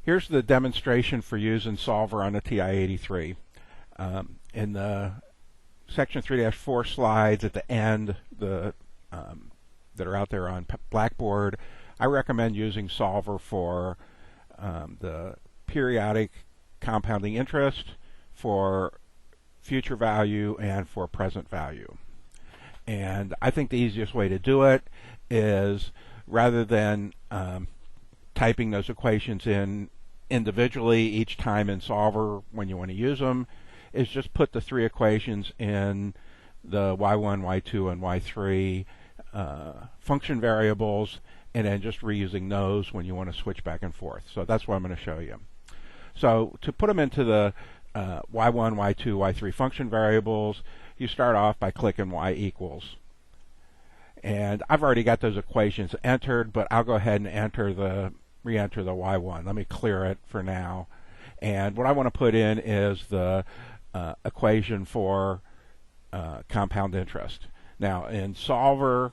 Here's the demonstration for using Solver on the TI-83. In the section 3-4 slides at the end that are out there on Blackboard, I recommend using Solver for the periodic compounding interest, for future value, and for present value. And I think the easiest way to do it is, rather than typing those equations in individually each time in Solver when you want to use them, is just put the three equations in the y1, y2, and y3 function variables, and then just reusing those when you want to switch back and forth. So that's what I'm going to show you. So to put them into the y1, y2, y3 function variables, you start off by clicking y equals. And I've already got those equations entered, but I'll go ahead and re-enter the y1. Let me clear it for now. And what I want to put in is the equation for compound interest. Now, in Solver,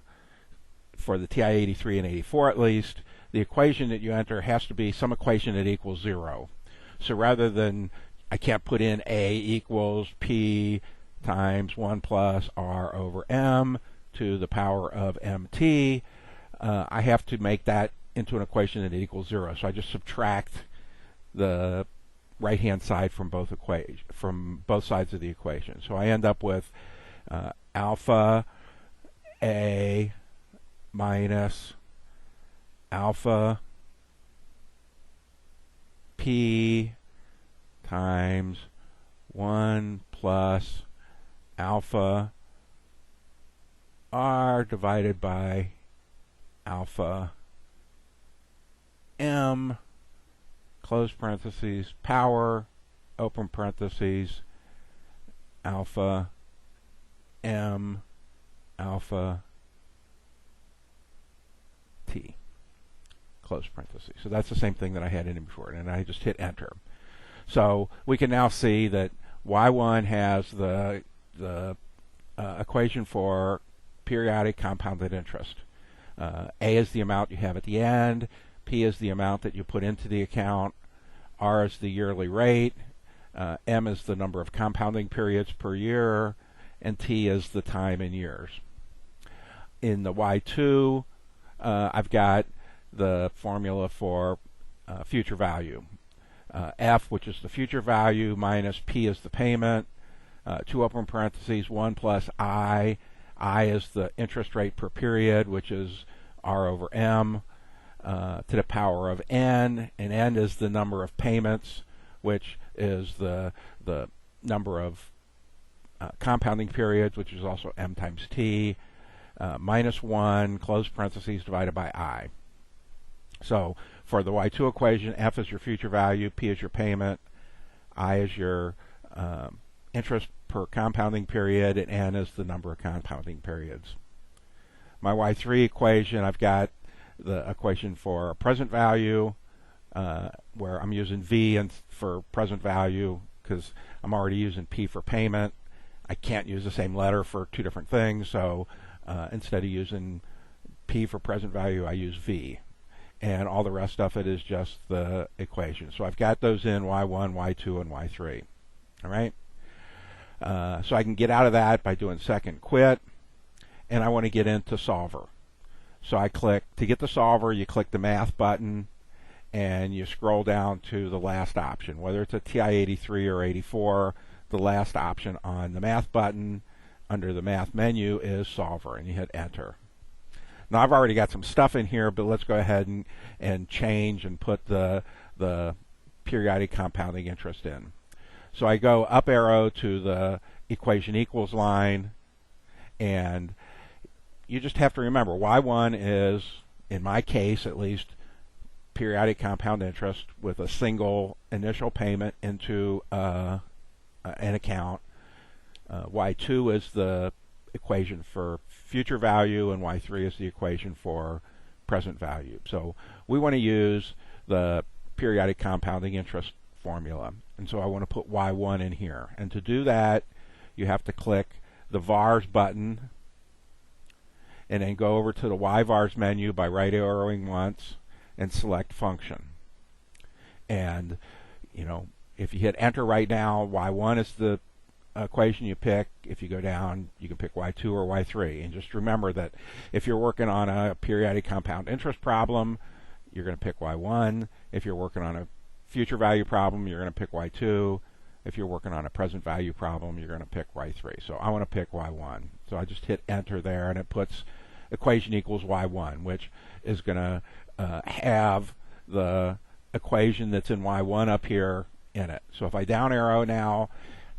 for the TI-83 and 84 at least, the equation that you enter has to be some equation that equals 0. So rather than, I can't put in A equals P times 1 plus R over M to the power of MT, I have to make that into an equation that equals 0. So I just subtract the right-hand side from both sides of the equation. So I end up with alpha A minus alpha P times 1 plus alpha R divided by alpha M, close parentheses, power, open parentheses, alpha M alpha T, close parentheses. So that's the same thing that I had in before, and I just hit enter. So we can now see that y1 has the equation for periodic compounded interest. A is the amount you have at the end, P is the amount that you put into the account, R is the yearly rate, M is the number of compounding periods per year, and T is the time in years. In the y2, I've got the formula for future value. F, which is the future value, minus P is the payment, 2 open parentheses, 1 plus I. I is the interest rate per period, which is R over M, to the power of N, and N is the number of payments, which is the number of compounding periods, which is also M times T, minus 1, close parentheses, divided by I. So for the y2 equation, F is your future value, P is your payment, I is your interest per compounding period, and N is the number of compounding periods. My y3 equation, I've got the equation for present value, where I'm using V for present value because I'm already using P for payment. I can't use the same letter for two different things, so instead of using P for present value, I use V. And all the rest of it is just the equation. So I've got those in y1, y2, and y3. All right? So I can get out of that by doing second quit, and I want to get into Solver. So I click, to get the Solver, you click the Math button, and you scroll down to the last option. Whether it's a TI-83 or 84, the last option on the Math button under the Math menu is Solver, and you hit Enter. Now I've already got some stuff in here, but let's go ahead and change and put the periodic compounding interest in. So I go up arrow to the equation equals line, and you just have to remember y1 is, in my case at least, periodic compound interest with a single initial payment into an account. Y2 is the equation for future value, and y3 is the equation for present value. So we want to use the periodic compounding interest formula, and so I want to put y1 in here. And to do that, you have to click the vars button and then go over to the yvars menu by right arrowing once and select function. And, if you hit enter right now, y1 is the equation you pick. If you go down, you can pick y2 or y3. And just remember that if you're working on a periodic compound interest problem, you're going to pick y1. If you're working on a future value problem, you're going to pick y2. If you're working on a present value problem, you're going to pick y3. So I want to pick y1. So I just hit enter there, and it puts equation equals y1, which is going to have the equation that's in y1 up here in it. So if I down arrow now,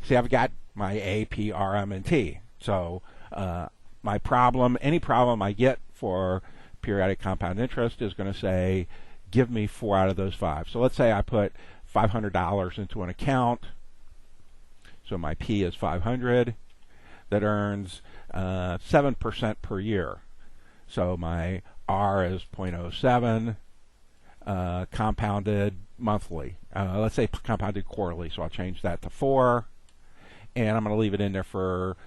see, I've got my A, P, R, M, and T. So my problem, any problem I get for periodic compound interest is going to say, give me 4 out of those 5. So let's say I put $500 into an account. So my P is 500. That earns 7% per year. So my R is 0.07, compounded monthly. Let's say compounded quarterly, so I'll change that to 4. And I'm going to leave it in there for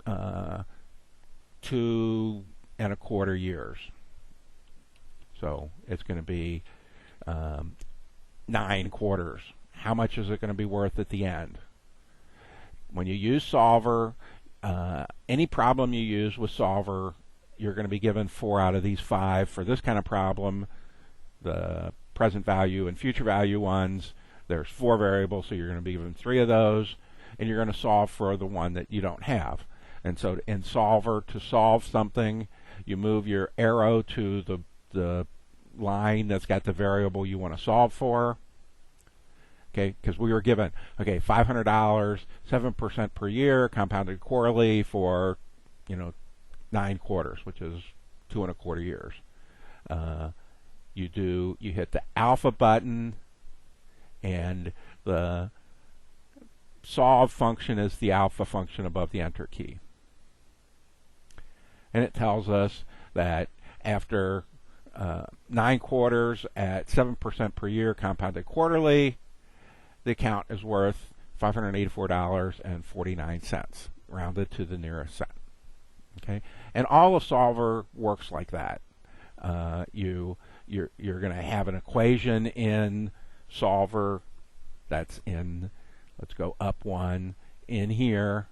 2.25 years. So it's going to be 9 quarters. How much is it going to be worth at the end? When you use Solver, any problem you use with Solver, you're going to be given 4 out of these 5 for this kind of problem. The present value and future value ones, there's 4 variables, so you're going to be given 3 of those, and you're going to solve for the one that you don't have. And so in Solver, to solve something, you move your arrow to the line that's got the variable you want to solve for. Okay, because we were given, okay, $500, 7% per year, compounded quarterly for, 9 quarters, which is 2.25 years. You hit the alpha button, and the solve function is the alpha function above the enter key. And it tells us that after 9 quarters at 7% per year compounded quarterly, the account is worth $584.49, rounded to the nearest cent. Okay, and all of Solver works like that. You're going to have an equation in Solver that's in, let's go up 1 in here.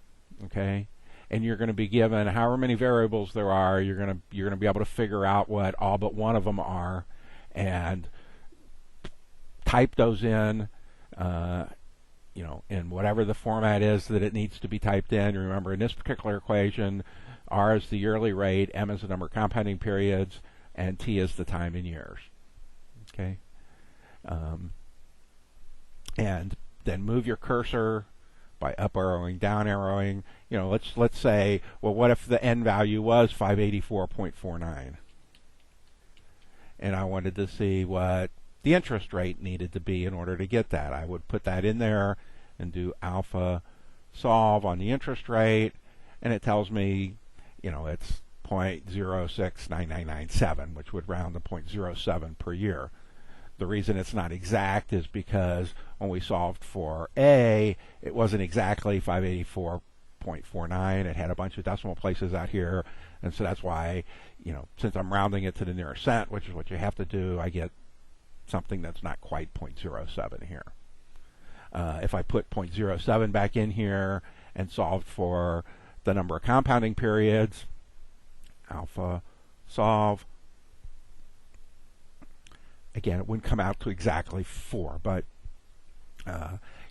Okay, and you're going to be given however many variables there are. You're going to be able to figure out what all but one of them are, and type those in. In whatever the format is that it needs to be typed in. Remember, in this particular equation, R is the yearly rate, M is the number of compounding periods, and T is the time in years. Okay, and then move your cursor by up arrowing, down arrowing. Let's say, well, what if the N value was 584.49, and I wanted to see what the interest rate needed to be in order to get that. I would put that in there and do alpha solve on the interest rate, and it tells me, it's 0.069997, which would round to 0.07 per year. The reason it's not exact is because when we solved for A, it wasn't exactly 584.49. It had a bunch of decimal places out here, and so that's why, since I'm rounding it to the nearest cent, which is what you have to do, I get something that's not quite 0.07 here. If I put 0.07 back in here and solved for the number of compounding periods, alpha solve, again, it wouldn't come out to exactly 4, but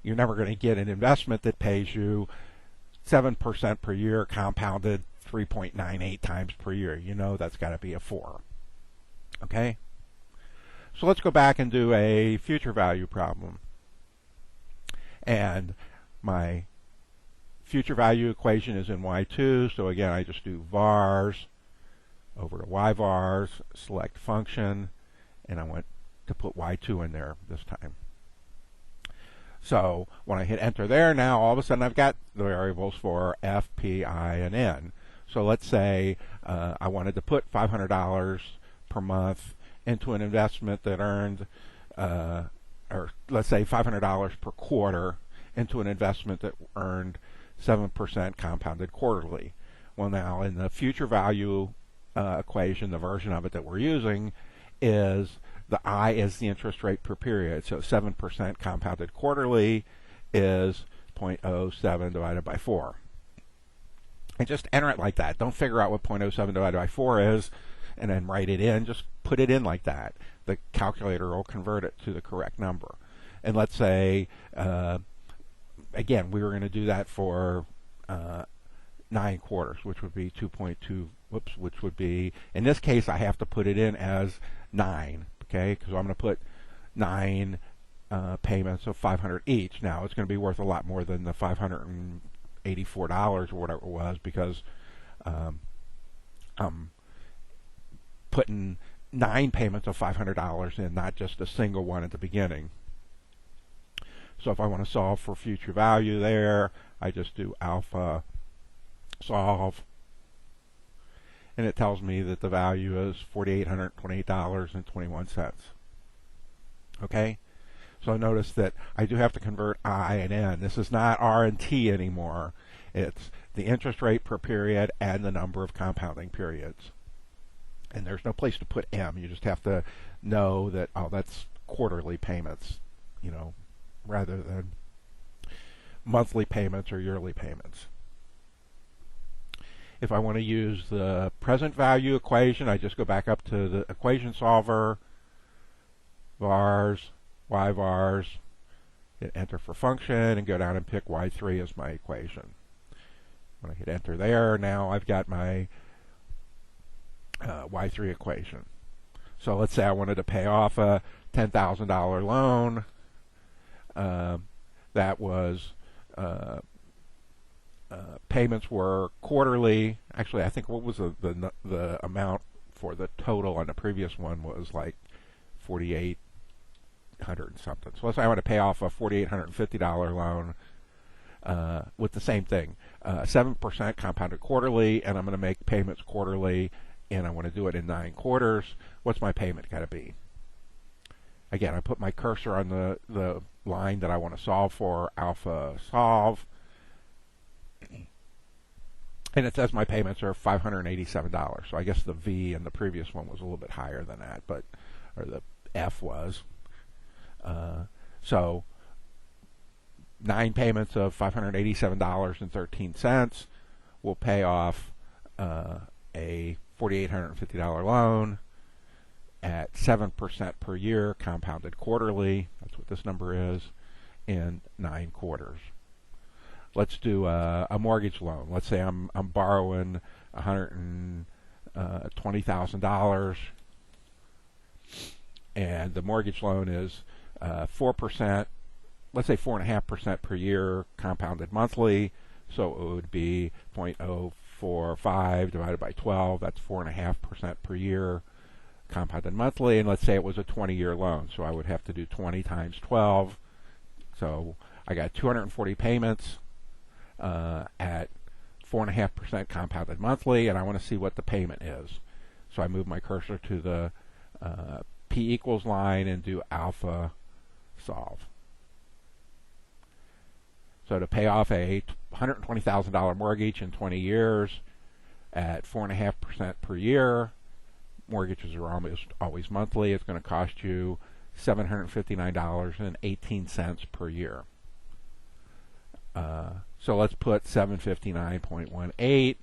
you're never going to get an investment that pays you 7% per year compounded 3.98 times per year. That's got to be a 4. Okay? So let's go back and do a future value problem. And my future value equation is in y2, so again, I just do vars over to yvars, select function, and I want to put y2 in there this time. So when I hit enter there, now all of a sudden I've got the variables for F, P, I, and N. So let's say I wanted to put $500 per month into an investment that earned, or let's say $500 per quarter into an investment that earned 7% compounded quarterly. Well, now in the future value equation, the version of it that we're using is the I is the interest rate per period. So 7% compounded quarterly is 0.07 divided by 4. And just enter it like that. Don't figure out what 0.07 divided by 4 is and then write it in. Just put it in like that. The calculator will convert it to the correct number. And let's say, again, we were going to do that for 9 quarters, which would be 2.2, which would be, in this case, I have to put it in as 9, okay? Because I'm going to put 9 payments of $500 each. Now, it's going to be worth a lot more than the $584 or whatever it was, because I'm putting 9 payments of $500 in, not just a single one at the beginning. So if I want to solve for future value there, I just do alpha solve, and it tells me that the value is $4,828.21. Okay? So notice that I do have to convert I and N. This is not R and T anymore. It's the interest rate per period and the number of compounding periods. And there's no place to put M. You just have to know that, oh, that's quarterly payments, you know, rather than monthly payments or yearly payments. If I want to use the present value equation, I just go back up to the equation solver, vars, y vars, hit enter for function, and go down and pick y3 as my equation. When I hit enter there, now I've got my y3 equation. So let's say I wanted to pay off a $10,000 loan. That was payments were quarterly. Actually, I think what was the amount for the total on the previous one was like $4,800 and something. So let's say I want to pay off a $4,850 loan with the same thing, 7% compounded quarterly, and I'm going to make payments quarterly, and I want to do it in 9 quarters. What's my payment got to be? Again, I put my cursor on the line that I want to solve for, alpha solve, and it says my payments are $587. So I guess the V in the previous one was a little bit higher than that, or the F was. So 9 payments of $587.13 will pay off a $4,850 loan at 7% per year, compounded quarterly. That's what this number is, in 9 quarters. Let's do a mortgage loan. Let's say I'm borrowing $120,000, and the mortgage loan is 4%. Let's say 4.5% per year, compounded monthly. So it would be 0.045 divided by 12. That's 4.5% per year, compounded monthly. And let's say it was a 20-year loan. So I would have to do 20 times 12. So I got 240 payments at 4.5% compounded monthly, and I want to see what the payment is. So I move my cursor to the P equals line and do alpha solve. So to pay off a $120,000 mortgage in 20 years at 4.5% per year, mortgages are always monthly, it's going to cost you $759.18 per year. So let's put 759.18,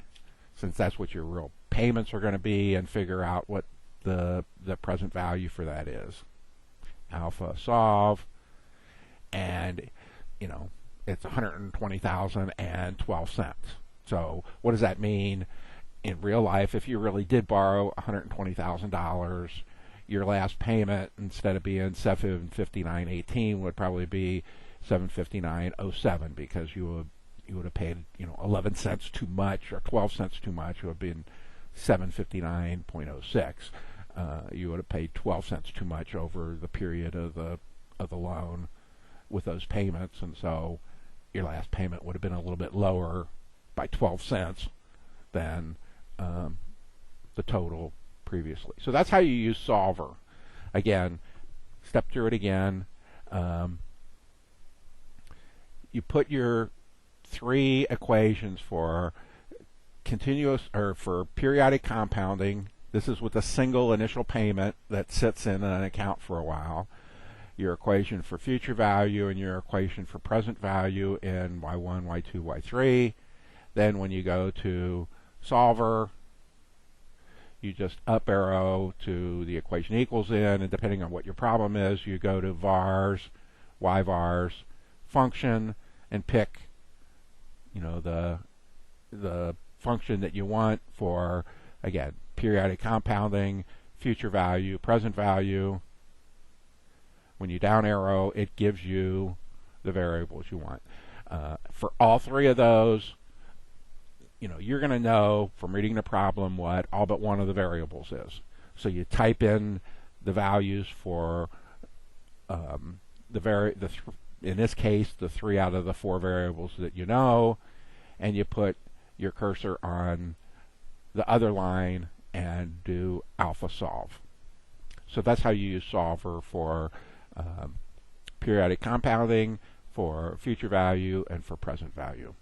since that's what your real payments are going to be, and figure out what the present value for that is. Alpha solve, and you know, it's $120,012. So what does that mean in real life? If you really did borrow $120,000, your last payment, instead of being $759.18, would probably be $759.07, because you would have paid 11 cents too much or 12 cents too much. It would have been $759.06. You would have paid 12 cents too much over the period of the loan with those payments, and so your last payment would have been a little bit lower by 12 cents than the total previously. So that's how you use solver. Again, step through it again. You put your 3 equations for continuous or for periodic compounding This is with a single initial payment that sits in an account for a while. Your equation for future value and your equation for present value in y1, y2, y3. Then when you go to solver, you just up arrow to the equation equals in, and depending on what your problem is, you go to vars, y-vars, function, and pick, the function that you want for, again, periodic compounding, future value, present value. When you down arrow, it gives you the variables you want. For all three of those, you're going to know from reading the problem what all but one of the variables is. So you type in the values for in this case, the 3 out of the 4 variables that you know, and you put your cursor on the other line and do alpha solve. So that's how you use solver for periodic compounding, for future value, and for present value.